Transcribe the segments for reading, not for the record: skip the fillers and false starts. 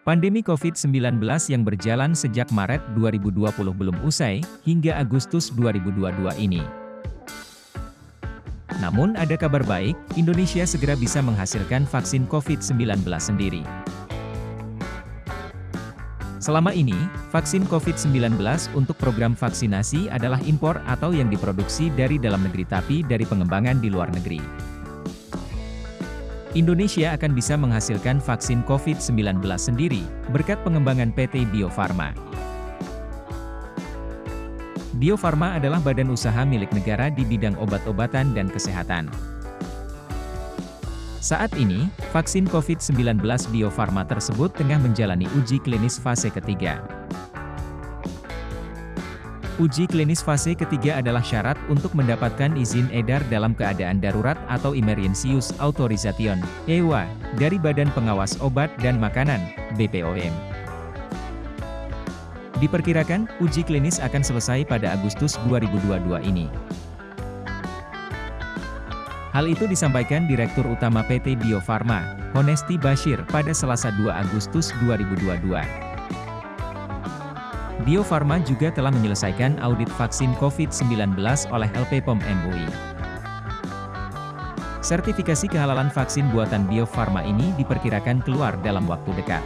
Pandemi COVID-19 yang berjalan sejak Maret 2020 belum usai, hingga Agustus 2022 ini. Namun ada kabar baik, Indonesia segera bisa menghasilkan vaksin COVID-19 sendiri. Selama ini, vaksin COVID-19 untuk program vaksinasi adalah impor atau yang diproduksi dari dalam negeri tapi dari pengembangan di luar negeri. Indonesia akan bisa menghasilkan vaksin COVID-19 sendiri, berkat pengembangan PT Bio Farma. Bio Farma adalah badan usaha milik negara di bidang obat-obatan dan kesehatan. Saat ini, vaksin COVID-19 Bio Farma tersebut tengah menjalani uji klinis fase ketiga. Uji klinis fase ketiga adalah syarat untuk mendapatkan izin edar dalam keadaan darurat atau Emergency Use Authorization, EUA, dari Badan Pengawas Obat dan Makanan, BPOM. Diperkirakan, uji klinis akan selesai pada Agustus 2022 ini. Hal itu disampaikan Direktur Utama PT Bio Farma, Honesty Bashir, pada Selasa 2 Agustus 2022. Bio Farma juga telah menyelesaikan audit vaksin COVID-19 oleh LPPOM MUI. Sertifikasi kehalalan vaksin buatan Bio Farma ini diperkirakan keluar dalam waktu dekat.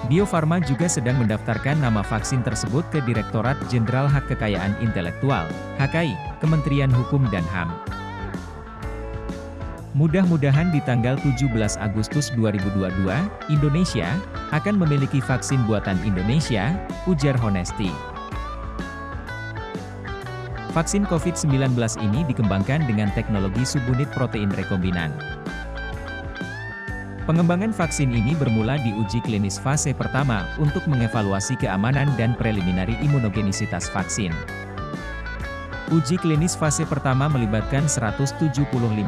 Bio Farma juga sedang mendaftarkan nama vaksin tersebut ke Direktorat Jenderal Hak Kekayaan Intelektual, HKI, Kementerian Hukum dan HAM. Mudah-mudahan di tanggal 17 Agustus 2022, Indonesia akan memiliki vaksin buatan Indonesia, ujar Honesty. Vaksin COVID-19 ini dikembangkan dengan teknologi subunit protein rekombinan. Pengembangan vaksin ini bermula di uji klinis fase pertama untuk mengevaluasi keamanan dan preliminari imunogenisitas vaksin. Uji klinis fase pertama melibatkan 175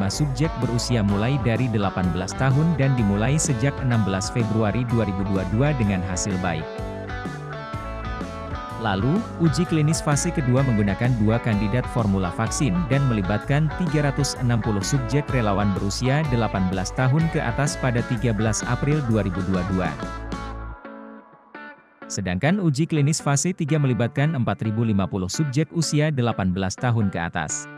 subjek berusia mulai dari 18 tahun dan dimulai sejak 16 Februari 2022 dengan hasil baik. Lalu, uji klinis fase kedua menggunakan 2 kandidat formula vaksin dan melibatkan 360 subjek relawan berusia 18 tahun ke atas pada 13 April 2022. Sedangkan uji klinis fase 3 melibatkan 4.050 subjek usia 18 tahun ke atas.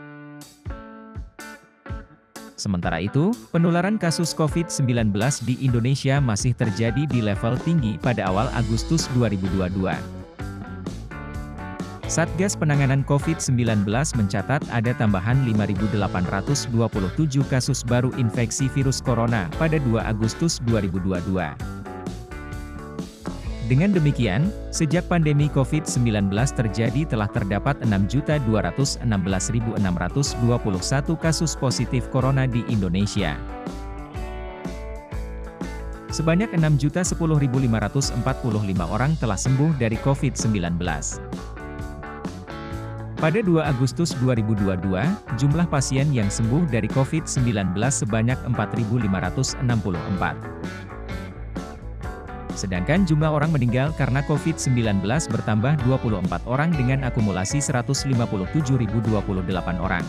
Sementara itu, penularan kasus COVID-19 di Indonesia masih terjadi di level tinggi pada awal Agustus 2022. Satgas Penanganan COVID-19 mencatat ada tambahan 5.827 kasus baru infeksi virus corona pada 2 Agustus 2022. Dengan demikian, sejak pandemi COVID-19 terjadi telah terdapat 6.216.621 kasus positif corona di Indonesia. Sebanyak 6.010.545 orang telah sembuh dari COVID-19. Pada 2 Agustus 2022, jumlah pasien yang sembuh dari COVID-19 sebanyak 4.564. Sedangkan jumlah orang meninggal karena COVID-19 bertambah 24 orang dengan akumulasi 157.028 orang.